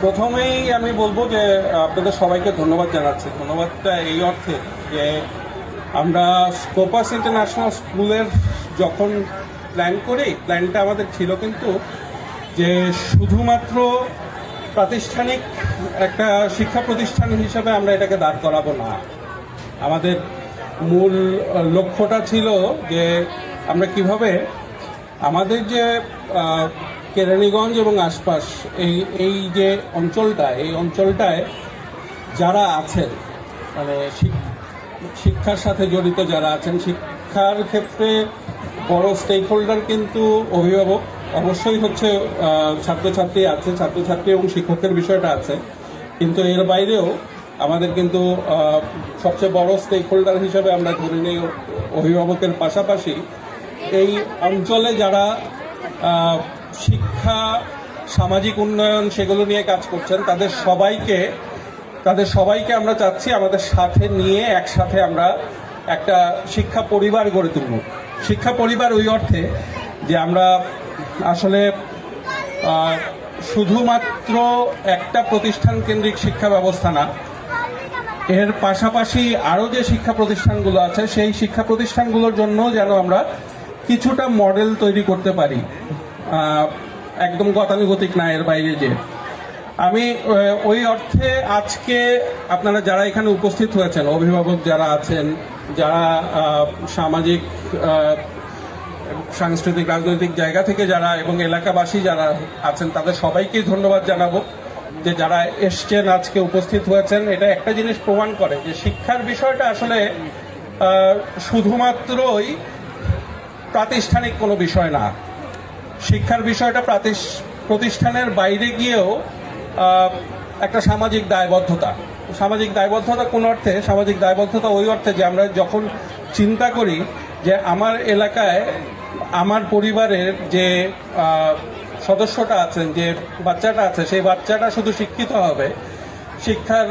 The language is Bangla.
প্রথমেই আমি বলবো যে আপনাদের সবাইকে ধন্যবাদ জানাচ্ছি। ধন্যবাদটা এই অর্থে যে আমরা স্কোপাস ইন্টারন্যাশনাল স্কুলের যখন প্ল্যান করি, প্ল্যানটা আমাদের ছিল কিন্তু যে শুধুমাত্র প্রাতিষ্ঠানিক একটা শিক্ষা প্রতিষ্ঠান হিসাবে আমরা এটাকে দাঁড় করাবো না। আমাদের মূল লক্ষ্যটা ছিল যে আমরা কিভাবে আমাদের যে কেরানীগঞ্জ এবং আশপাশ এই যে এই অঞ্চলটায় যারা আছেন, মানে শিক্ষার সাথে জড়িত যারা আছেন, শিক্ষার ক্ষেত্রে বড় স্টেক হোল্ডার কিন্তু অভিভাবক, অবশ্যই হচ্ছে ছাত্রছাত্রী আছে, ছাত্রছাত্রী এবং শিক্ষকের বিষয়টা আছে, কিন্তু এর বাইরেও আমাদের কিন্তু সবচেয়ে বড় স্টেক হোল্ডার হিসেবে আমরা ধরে নিই অভিভাবকের পাশাপাশি এই অঞ্চলে যারা শিক্ষা, সামাজিক উন্নয়ন সেগুলো নিয়ে কাজ করছেন, তাদের সবাইকে আমরা চাচ্ছি আমাদের সাথে নিয়ে একসাথে আমরা একটা শিক্ষা পরিবার গড়ে তুলব। শিক্ষা পরিবার ওই অর্থে যে আমরা আসলে শুধুমাত্র একটা প্রতিষ্ঠান কেন্দ্রিক শিক্ষা ব্যবস্থা না, এর পাশাপাশি আরও যে শিক্ষা প্রতিষ্ঠানগুলো আছে সেই শিক্ষা প্রতিষ্ঠানগুলোর জন্য যেন আমরা কিছুটা মডেল তৈরি করতে পারি, একদম গতানুগতিক না, এর বাইরে যে আমি ওই অর্থে আজকে আপনারা যারা এখানে উপস্থিত হয়েছেন, অভিভাবক যারা আছেন, যারা সামাজিক, সাংস্কৃতিক, রাজনৈতিক জায়গা থেকে যারা এবং এলাকাবাসী যারা আছেন, তাদের সবাইকেই ধন্যবাদ জানাবো যে যারা এসছেন, আজকে উপস্থিত হয়েছেন। এটা একটা জিনিস প্রমাণ করে যে শিক্ষার বিষয়টা আসলে শুধুমাত্রই প্রাতিষ্ঠানিক কোনো বিষয় না। শিক্ষার বিষয়টা প্রতিষ্ঠানের বাইরে গিয়েও একটা সামাজিক দায়বদ্ধতা। সামাজিক দায়বদ্ধতা কোন অর্থে? সামাজিক দায়বদ্ধতা ওই অর্থে যে আমরা যখন চিন্তা করি যে আমার এলাকায় আমার পরিবারের যে সদস্যটা আছেন, যে বাচ্চাটা আছে, সেই বাচ্চাটা শুধু শিক্ষিত হবে, শিক্ষার